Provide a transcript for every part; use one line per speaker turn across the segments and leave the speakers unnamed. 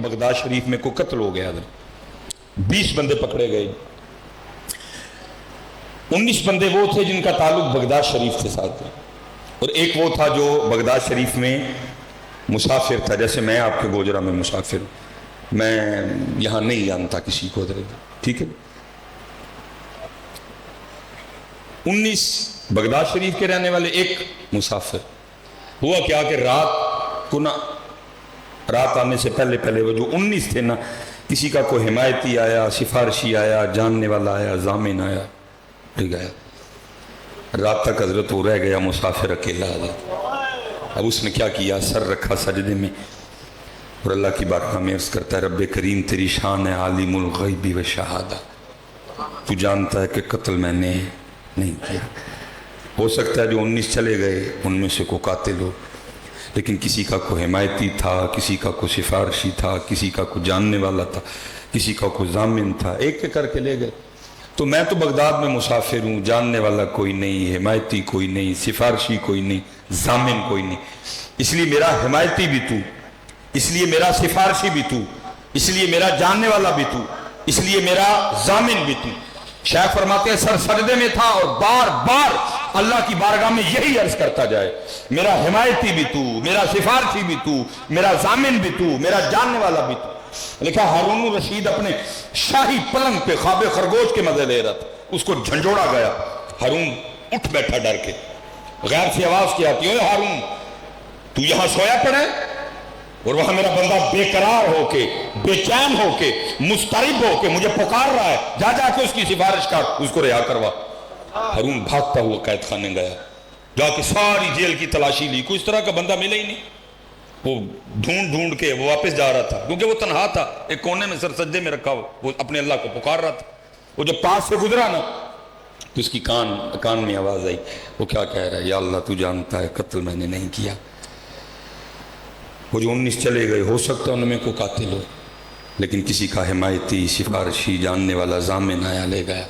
Baghdad شریف میں کوئی قتل ہو گیا حضرت, 20 بندے پکڑے گئے, 19 بندے وہ تھے جن کا تعلق بغداد شریف کے ساتھ تھا, اور ایک وہ تھا جو بغداد شریف میں مسافر تھا. جیسے میں آپ کے گوجرا میں مسافر ہوں, میں یہاں نہیں جانتا کسی کو حضرت, ٹھیک ہے. 19 بغداد شریف کے رہنے والے, ایک مسافر. ہوا کیا کہ رات آنے سے پہلے وہ جو 19 تھے نا, کسی کا کوئی حمایتی آیا, سفارشی آیا, جاننے والا آیا, ضامن آیا, گیا. رات تک حضرت وہ رہ گیا مسافر اکیلا حضرت. اب اس نے کیا کیا, سر رکھا سجدے میں اور اللہ کی بارگاہ میں عرض کرتا ہے, رب کریم تیری شان ہے عالم الغیب و شہادہ, تو جانتا ہے کہ قتل میں نے نہیں کیا. ہو سکتا ہے جو 19 چلے گئے ان میں سے کو قاتل ہو, لیکن کسی کا کوئی حمایتی تھا, کسی کا کوئی سفارشی تھا, کسی کا کوئی جاننے والا تھا, کسی کا کوئی ضامن تھا, ایک ایک کر کے لے گئے. تو میں تو بغداد میں مسافر ہوں, جاننے والا کوئی نہیں, حمایتی کوئی نہیں, سفارشی کوئی نہیں, ضامن کوئی نہیں. اس لیے میرا حمایتی بھی تو, اس لیے میرا سفارشی بھی تو, اس لیے میرا جاننے والا بھی تو, اس لیے میرا ضامن بھی تو. شیخ فرماتے ہیں سر سجدے میں تھا اور بار بار اللہ کی بارگاہ میں یہی عرض کرتا جائے, میرا حمایتی بھی تو, میرا سفارشی بھی تو, میرا ضامن بھی تو, میرا جاننے والا بھی تو. لکھا ہارون الرشید اپنے شاہی پلنگ پہ خواب خرگوش کے مزے لے رہا تھا, اس کو جھنجھوڑا گیا. ہارون اٹھ بیٹھا ڈر کے, غیر سے آواز کی آتی, اوے ہارون تو یہاں سویا پڑا ہے, اور وہاں میرا بندہ بے قرار ہو کے, بے چین ہو کے, مضطرب ہو کے مجھے پکار رہا ہے, جا جا کے اس کی سفارش کر, اس کو رہا کروا. ہارون بھاگتا ہوا قید خانے گیا, جا کے ساری جیل کی تلاشی لی, کوئی اس طرح کا بندہ ملے ہی نہیں. وہ ڈھونڈ کے وہ واپس جا رہا تھا, کیونکہ وہ تنہا تھا, ایک کونے میں سر سجدے میں رکھا ہوا, وہ اپنے اللہ کو پکار رہا تھا. وہ جب پاس سے گزرا نا تو اس کی کان میں آواز آئی, وہ کیا کہہ رہا ہے, یا اللہ تو جانتا ہے قتل میں نے نہیں کیا. وہ جو 19 چلے گئے, ہو سکتا ہے ان میں کوئی قاتل ہو, لیکن کسی کا حمایتی, سفارشی, جاننے والا, ضامن آیا لے گیا.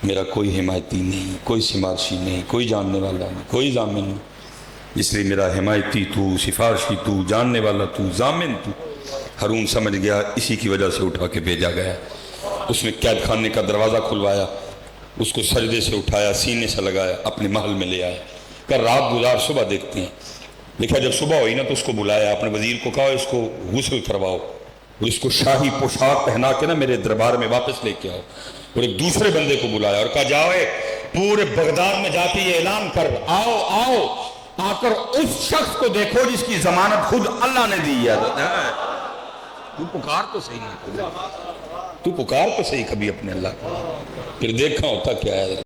میرا کوئی حمایتی نہیں, کوئی سفارشی نہیں, کوئی جاننے والا نہیں, کوئی ضامن نہیں. اس لیے میرا حمایتی تو, سفارشی تو, جاننے والا تو, ضامن تو. ہارون سمجھ گیا اسی کی وجہ سے اٹھا کے بھیجا گیا. اس نے قید خانے کا دروازہ کھلوایا, اس کو سجدے سے اٹھایا, سینے سے لگایا, اپنے محل میں لے آیا. کہ رات گزار صبح دیکھتے ہیں. دیکھا جب صبح ہوئی نا تو اس کو بلایا, اپنے وزیر کو کہا اس کو غسل کرواؤ, اور اس کو شاہی پوشاک پہنا کے نا میرے دربار میں واپس لے کے آؤ. اور ایک دوسرے بندے کو بلایا اور کہا جاؤ پورے بغداد میں جا کے یہ اعلان کر, آؤ آؤ آ کر اس شخص کو دیکھو جس کی ضمانت خود اللہ نے دی ہے. تو پکار تو صحیح نہیں, تو پکار تو صحیح کبھی اپنے اللہ کو, پھر دیکھا ہوتا کیا ہے.